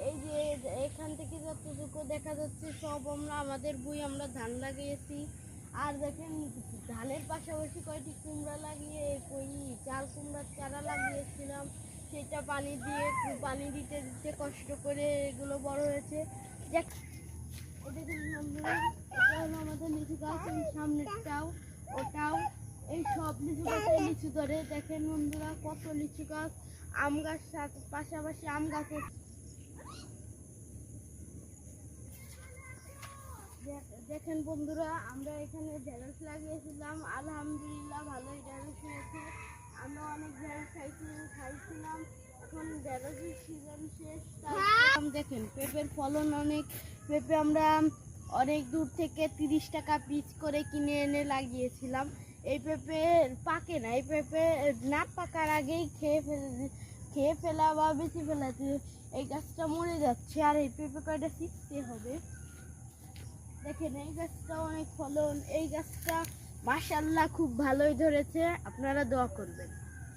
এই যে এখান থেকে যতটুকু দেখা যাচ্ছে সব আমাদের আমরা ধান লাগিয়েছি। আর দেখেন ধানের পাশাপাশি কয়টি কুমড়া লাগিয়ে চাল কুমড়ার চারা লাগিয়েছিলাম, সেটা পানি দিতে দিতে কষ্ট করে এগুলো বড় হয়েছে। এটা হলো আমাদের লিচু গাছ, এই সামনেরটাও ওটাও, এই সব লিচু গাছে লিচু ধরে। দেখেন বন্ধুরা কত লিচু গাছ, আম গাছ পাশাপাশি আম গাছে। দেখেন বন্ধুরা আমরা এখানে ঢেঁড়স লাগিয়েছিলাম, আলহামদুলিল্লাহ ভালোই ঢেঁড়স হয়েছে। আমরা অনেক ঢেঁড়স খাইছিলাম। এখন ঢেঁড়সের সিজন শেষ। দেখেন পেঁপের ফলন অনেক। পেঁপে আমরা অনেক দূর থেকে 30 টাকা পিস করে কিনে এনে লাগিয়েছিলাম। এই পেঁপে পাকে না, এই পেঁপে না পাকার আগেই খেয়ে ফেলা বা বেশি ফেলাতে এই গাছটা মরে যাচ্ছে। আর এই পেঁপে কয়টা শিখতে হবে। দেখেন এই গাছটা অনেক ফলন, এই গাছটা মাশাআল্লাহ খুব ভালোই ধরেছে। আপনারা দোয়া করবেন।